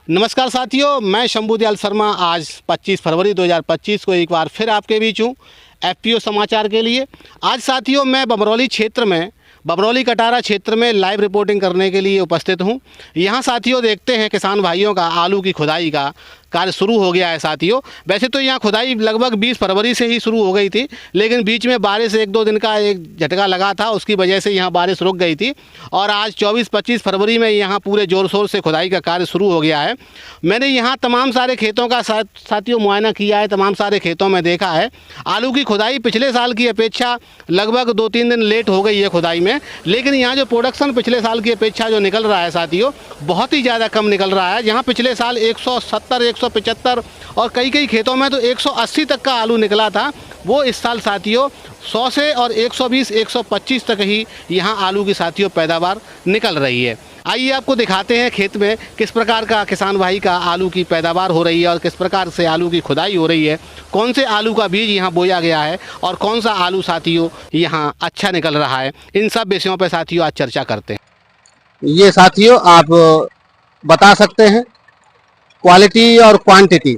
नमस्कार साथियों, मैं शंभुदयाल शर्मा आज 25 फरवरी 2025 को एक बार फिर आपके बीच हूँ एफपीओ समाचार के लिए। आज साथियों मैं बमरौली क्षेत्र में बमरौली कटारा क्षेत्र में लाइव रिपोर्टिंग करने के लिए उपस्थित हूँ। यहाँ साथियों देखते हैं किसान भाइयों का आलू की खुदाई का कार्य शुरू हो गया है। साथियों वैसे तो यहाँ खुदाई लगभग 20 फरवरी से ही शुरू हो गई थी, लेकिन बीच में बारिश 1-2 दिन का एक झटका लगा था, उसकी वजह से यहाँ बारिश रुक गई थी और आज 24-25 फरवरी में यहाँ पूरे ज़ोर शोर से खुदाई का कार्य शुरू हो गया है। मैंने यहाँ तमाम सारे खेतों का साथियों मुआयना किया है, तमाम सारे खेतों में देखा है आलू की खुदाई पिछले साल की अपेक्षा लगभग 2-3 दिन लेट हो गई है खुदाई में, लेकिन यहाँ जो प्रोडक्शन पिछले साल की अपेक्षा जो निकल रहा है साथियों बहुत ही ज़्यादा कम निकल रहा है। जहाँ पिछले साल 170, 175 और कई खेतों में तो 180 तक का आलू निकला था, वो इस साल साथियों 100 से और 120, 125 तक ही यहाँ आलू की साथियों पैदावार निकल रही है। आइए आपको दिखाते हैं खेत में किस प्रकार का किसान भाई का आलू की पैदावार हो रही है और किस प्रकार से आलू की खुदाई हो रही है, कौन से आलू का बीज यहाँ बोया गया है और कौन सा आलू साथियों यहाँ अच्छा निकल रहा है। इन सब विषयों पर साथियों आज चर्चा करते हैं। ये साथियों आप बता सकते हैं क्वालिटी और क्वांटिटी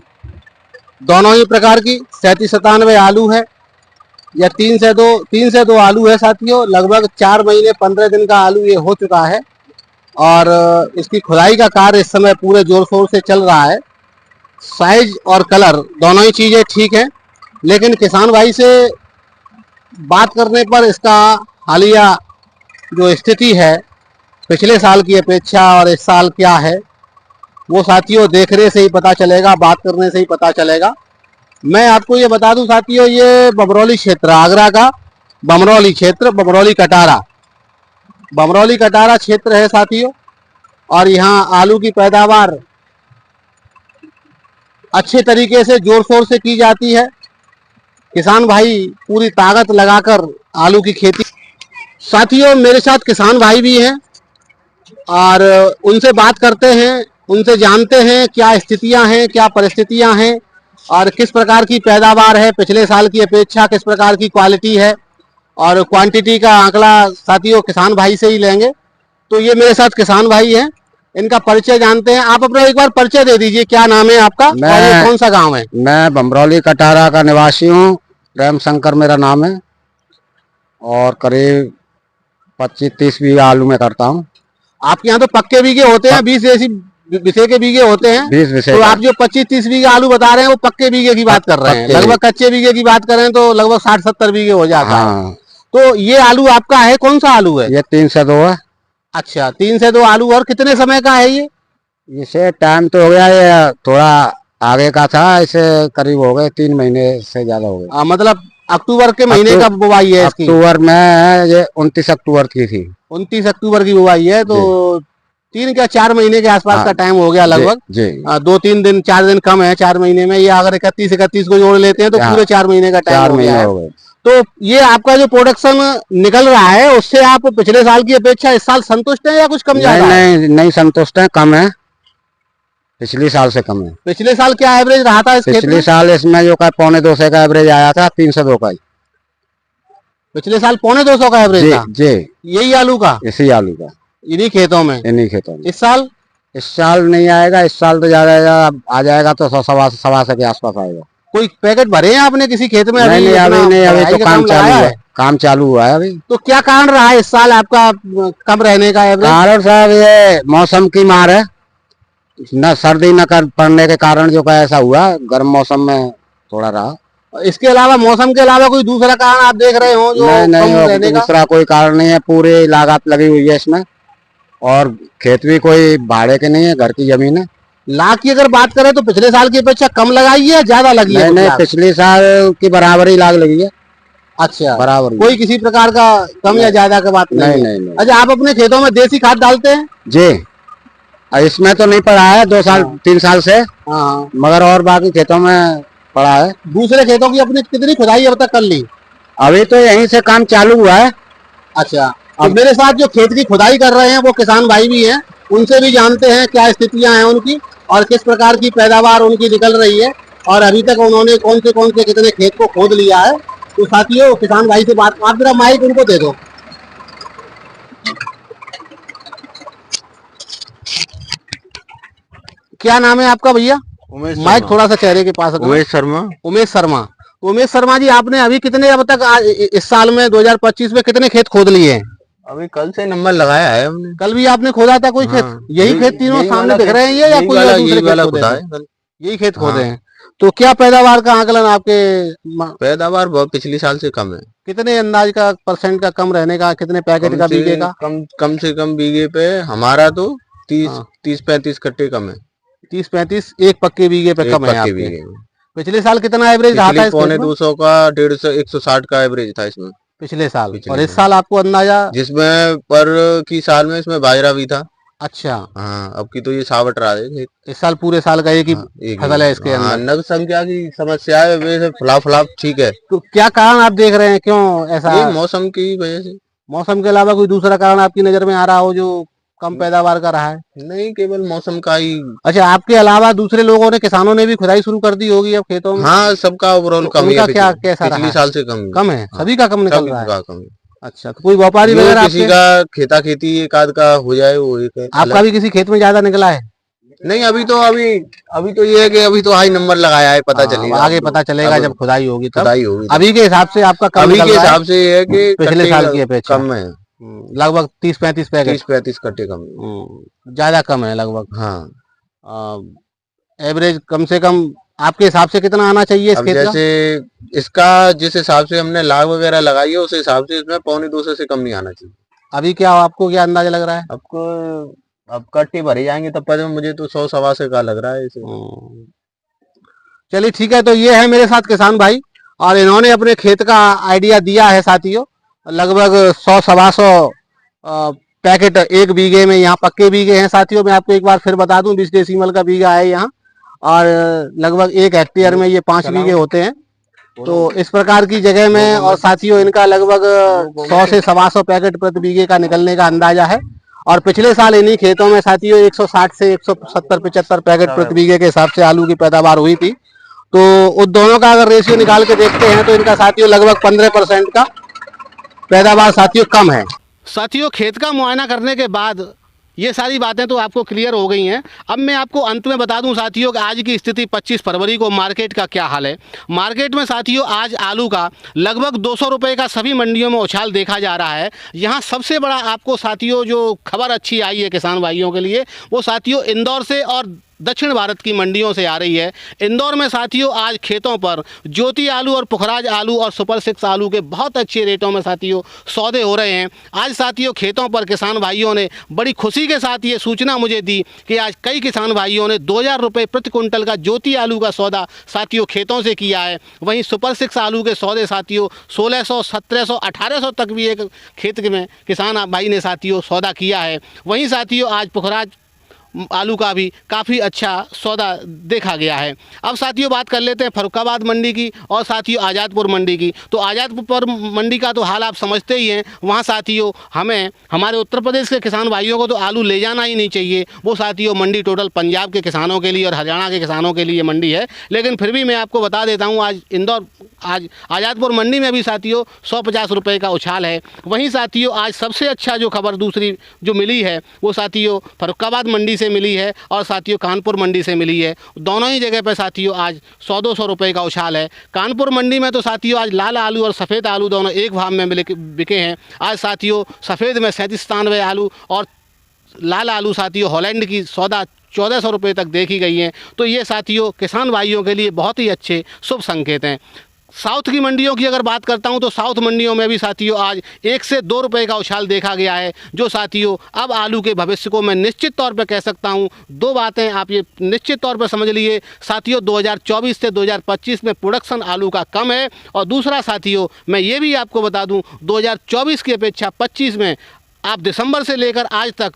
दोनों ही प्रकार की 37-97 आलू है या 3 से 2 आलू है साथियों। लगभग 4 महीने 15 दिन का आलू ये हो चुका है और इसकी खुदाई का कार्य इस समय पूरे जोर शोर से चल रहा है। साइज और कलर दोनों ही चीज़ें ठीक हैं, लेकिन किसान भाई से बात करने पर इसका हालिया जो स्थिति है पिछले साल की अपेक्षा और इस साल क्या है वो साथियों देखने से ही पता चलेगा, बात करने से ही पता चलेगा। मैं आपको ये बता दूं साथियों, ये बमरौली क्षेत्र, आगरा का बमरौली क्षेत्र, बमरौली कटारा क्षेत्र है साथियों। और यहाँ आलू की पैदावार अच्छे तरीके से जोर शोर से की जाती है। किसान भाई पूरी ताकत लगाकर आलू की खेती। साथियों मेरे साथ किसान भाई भी हैं और उनसे बात करते हैं, उनसे जानते हैं क्या स्थितियां हैं, क्या परिस्थितियां हैं और किस प्रकार की पैदावार है पिछले साल की अपेक्षा, किस प्रकार की क्वालिटी है और क्वांटिटी का आंकड़ा साथियों किसान भाई से ही लेंगे। तो ये मेरे साथ किसान भाई हैं, इनका परिचय जानते हैं। आप अपना एक बार परिचय दे दीजिए, क्या नाम है आपका और ये कौन सा गाँव है? मैं बमरौली कटारा का निवासी हूँ, प्रेम शंकर मेरा नाम है और करीब 25-30 बीघा आलू में करता हूँ। आपके यहाँ तो पक्के बीघे होते हैं, 20 विषय के बीघे होते हैं। 20 विषय। तो आप जो 25-30 बीघे आलू बता रहे हैं वो पक्के बीघे की बात कर रहे हैं। लगभग कच्चे बीघे की बात करें तो लगभग 60-70 बीघे हो जाता है। तो ये आलू आपका है, कौन सा आलू है? ये 3 से 2 है। अच्छा, 3 से 2 आलू। और कितने समय का है ये? इसे टाइम तो हो गया, ये थोड़ा आगे का था, इसे करीब हो गए 3 महीने से ज्यादा हो गए। मतलब अक्टूबर के महीने का बुवाई है इसकी? अक्टूबर में, ये 29 अक्टूबर की थी। 29 अक्टूबर की बुवाई है, तो 3 या 4 महीने के आसपास का टाइम हो गया लगभग। 2-3 दिन, 4 दिन कम है 4 महीने में। ये अगर 31 को जोड़ लेते हैं तो पूरे 4 महीने का टाइम हो गया है। तो ये आपका जो प्रोडक्शन निकल रहा है उससे आप पिछले साल की अपेक्षा इस साल संतुष्ट हैं या कुछ कम ज्यादा? नहीं संतुष्ट है, कम है, पिछले साल से कम है। पिछले साल क्या एवरेज रहा था इस खेत में? पिछले साल इसमें जो का 2.25 का एवरेज आया था, 3 से 2 का ही। पिछले साल 2.25 का एवरेज था जी। यही आलू का? इसी आलू का, इन्हीं खेतों में? इन्हीं खेतों में। इस साल नहीं आएगा, इस साल तो ज्यादा आ जाएगा, तो 100-125 के आसपास आएगा। कोई पैकेट भरे हैं आपने किसी खेत में? नहीं, अभी तो काम चालू है, काम चालू हुआ है अभी। तो क्या कारण रहा है इस साल आपका कम रहने का एवरेज? कारण साहब ये मौसम की मार है, न सर्दी न पड़ने के कारण जो का ऐसा हुआ, गर्म मौसम में थोड़ा रहा। इसके अलावा, मौसम के अलावा कोई दूसरा कारण आप देख रहे हो जो नहीं, दूसरा कोई कारण नहीं है। पूरी लागत लगी हुई है इसमें और खेत भी कोई भाड़े के नहीं है, घर की जमीन है। लाख की अगर बात करें तो पिछले साल की अपेक्षा कम लगाई है, ज्यादा लगी है? नहीं, पिछले साल की बराबरी लाग लगी है। अच्छा, बराबर, कोई किसी प्रकार का कम या ज्यादा का बात नहीं। अच्छा, आप अपने खेतों में देसी खाद डालते हैं? जी, इसमें तो नहीं पड़ा है 2-3 साल से, मगर और बाकी खेतों में पड़ा है। दूसरे खेतों की अपनी कितनी खुदाई अब तक कर ली? अभी तो यहीं से काम चालू हुआ है। अच्छा, अब मेरे साथ जो खेत की खुदाई कर रहे हैं वो किसान भाई भी हैं, उनसे भी जानते हैं क्या स्थितियां हैं उनकी और किस प्रकार की पैदावार उनकी निकल रही है और अभी तक उन्होंने कौन से कितने खेत को खोद लिया है। तो साथियों किसान भाई से बात, आप जरा माइक उनको दे दो। क्या नाम है आपका भैया? उमेश माइक थोड़ा सा चेहरे के पास रखो। उमेश शर्मा। उमेश शर्मा। उमेश शर्मा जी, आपने अभी कितने अब तक इस साल में 2025 में कितने खेत खोद लिए हैं? अभी कल से नंबर लगाया है हमने। कल भी आपने खोदा था कोई खेत? यही खेत तीनों सामने दिख रहे हैं ये, या कोई और दूसरे खेत खोदे हैं? यही खेत खोदे हैं। तो क्या पैदावार का आकलन आपके? पैदावार बहुत पिछले साल से कम है। कितने अंदाज का परसेंट का कम रहने का? कितने पैकेट का बीघे का? कम से कम बीघे पे हमारा तो 30-35 कट्टे कम है। 30-35 एक पक्के बीघे पे कम है आपके। पिछले साल कितना एवरेज रहा था? 250 का 150 160 का एवरेज था इसमें पिछले साल। और इस साल आपको अंदाजा? जिसमें पर की साल में इसमें बाजरा भी था। अच्छा। हाँ, अब की तो ये सावट रहा है। इस साल पूरे साल का एक ही फसल है इसके अंदर। नग संख्या की समस्या है, वैसे फलाफ ठीक है। तो क्या कारण आप देख रहे हैं, क्यों ऐसा? ये मौसम की वजह से। मौसम के अलावा कोई दूसरा कारण आपकी नजर में आ रहा हो जो कम पैदावार का रहा है? नहीं, केवल मौसम का ही। अच्छा, आपके अलावा दूसरे लोगों ने, किसानों ने भी खुदाई शुरू कर दी होगी अब खेतों में? हाँ, सबका ओवरऑल कम है। क्या कैसा रहा? पिछले साल से कम है। सभी का कम निकल रहा है। कम। अच्छा, तो कोई व्यापारी वगैरह किसी का खेता खेती एक आध का हो जाए वो एक है। आपका भी किसी खेत में ज्यादा निकला है? नहीं, अभी तो ये है कि अभी तो हाई नंबर लगाया है, पता चलेगा। आगे पता चलेगा जब खुदाई होगी तब। खुदाई होगी। अभी के हिसाब से आपका कम अभी के हिसाब से ये है कि पिछले साल की अपेक्षा कम है। लगभग 30-35 पैकेट। 30-35 कट्टे कम, ज्यादा कम है लगभग। हाँ, एवरेज कम से कम आपके हिसाब से कितना आना चाहिए इस खेत का? जैसे इसका जिस हिसाब से हमने लाग वगैरह लगाई है उस हिसाब से इसमें 2.25 से कम नहीं आना चाहिए। अभी क्या आपको क्या अंदाजा लग रहा है? आपको अब कट्टे भरे जाएंगे तब पर मुझे तो 100-125 का लग रहा है इसे। चलिए ठीक है। तो ये है मेरे साथ किसान भाई, और इन्होंने अपने खेत का आइडिया दिया है साथियों। लगभग 100-125 पैकेट एक बीघे में यहाँ पक्के बीघे हैं साथियों। मैं आपको एक बार फिर बता दूं, 20 डेसीमल का बीघा है यहाँ, और लगभग 1 हेक्टेयर में ये 5 बीघे होते हैं। तो इस प्रकार की जगह में, और साथियों इनका लगभग 100 से 125 पैकेट प्रति बीघे का निकलने का अंदाजा है। और पिछले साल इन्हीं खेतों में साथियों 160 से 170-75 पैकेट प्रति बीघे के हिसाब से आलू की पैदावार हुई थी। तो उन दोनों का अगर रेशियो निकाल के देखते हैं तो इनका साथियों लगभग 15% का पैदावार साथियों कम है। साथियों, खेत का मुआयना करने के बाद ये सारी बातें तो आपको क्लियर हो गई हैं। अब मैं आपको अंत में बता दूं साथियों कि आज की स्थिति 25 फरवरी को मार्केट का क्या हाल है। मार्केट में साथियों आज आलू का लगभग 200 रुपये का सभी मंडियों में उछाल देखा जा रहा है। यहाँ सबसे बड़ा आपको साथियों जो खबर अच्छी आई है किसान भाइयों के लिए, वो साथियों इंदौर से और दक्षिण भारत की मंडियों से आ रही है। इंदौर में साथियों आज खेतों पर ज्योति आलू और पुखराज आलू और सुपर 6 आलू के बहुत अच्छे रेटों में साथियों सौदे हो रहे हैं। आज साथियों खेतों पर किसान भाइयों ने बड़ी खुशी के साथ ये सूचना मुझे दी कि आज कई किसान भाइयों ने 2000 रुपये प्रति कुंटल का ज्योति आलू का सौदा साथियों खेतों से किया है। वहीं सुपर 6 आलू के सौदे साथियों 1600, 1700, 1800 तक भी एक खेत में किसान भाई ने साथियों सौदा किया है। वहीं साथियों आज पुखराज आलू का भी काफ़ी अच्छा सौदा देखा गया है। अब साथियों बात कर लेते हैं फर्रुखाबाद मंडी की और साथियों आज़ादपुर मंडी की। तो आज़ादपुर मंडी का तो हाल आप समझते ही हैं। वहाँ साथियों हमें हमारे उत्तर प्रदेश के किसान भाइयों को तो आलू ले जाना ही नहीं चाहिए। वो साथियों मंडी टोटल पंजाब के किसानों के लिए और हरियाणा के किसानों के लिए मंडी है। लेकिन फिर भी मैं आपको बता देता हूँ आज आज़ादपुर मंडी में भी साथियों 150 रुपये का उछाल है। वहीं साथियों आज सबसे अच्छा जो खबर दूसरी जो मिली है वो साथियों फर्रुखाबाद मंडी से मिली है और साथियों कानपुर मंडी से मिली है। दोनों ही जगह पर साथियों आज 100-200 रुपये का उछाल है। कानपुर मंडी में तो साथियों आज लाल आलू और सफ़ेद आलू दोनों एक भाव में बिके हैं। आज साथियों सफ़ेद में 37-97 आलू और लाल आलू साथियों हॉलैंड की सौदा 1400 रुपये तक देखी गई हैं। तो ये साथियों किसान भाइयों के लिए बहुत ही अच्छे शुभ संकेत हैं। साउथ की मंडियों की अगर बात करता हूं तो साउथ मंडियों में भी साथियों आज 1 से 2 रुपये का उछाल देखा गया है। जो साथियों अब आलू के भविष्य को मैं निश्चित तौर पर कह सकता हूं। 2 बातें आप ये निश्चित तौर पर समझ लिए साथियों, 2024 से 2025 में प्रोडक्शन आलू का कम है। और दूसरा साथियों मैं ये भी आपको बता दूँ 2024 की अपेक्षा 25 में आप दिसंबर से लेकर आज तक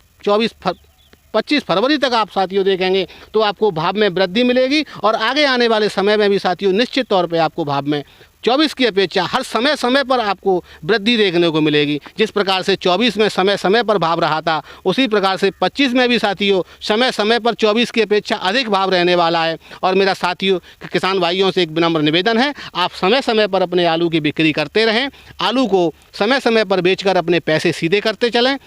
25 फरवरी तक आप साथियों देखेंगे तो आपको भाव में वृद्धि मिलेगी। और आगे आने वाले समय में भी साथियों निश्चित तौर पे आपको भाव में 24 की अपेक्षा हर समय पर आपको वृद्धि देखने को मिलेगी। जिस प्रकार से 24 में समय पर भाव रहा था उसी प्रकार से 25 में भी साथियों समय पर 24 की अपेक्षा अधिक भाव रहने वाला है। और मेरा साथियों किसान भाइयों से एक विनम्र निवेदन है, आप समय पर अपने आलू की बिक्री करते रहें। आलू को समय पर बेचकर अपने पैसे सीधे करते चलें।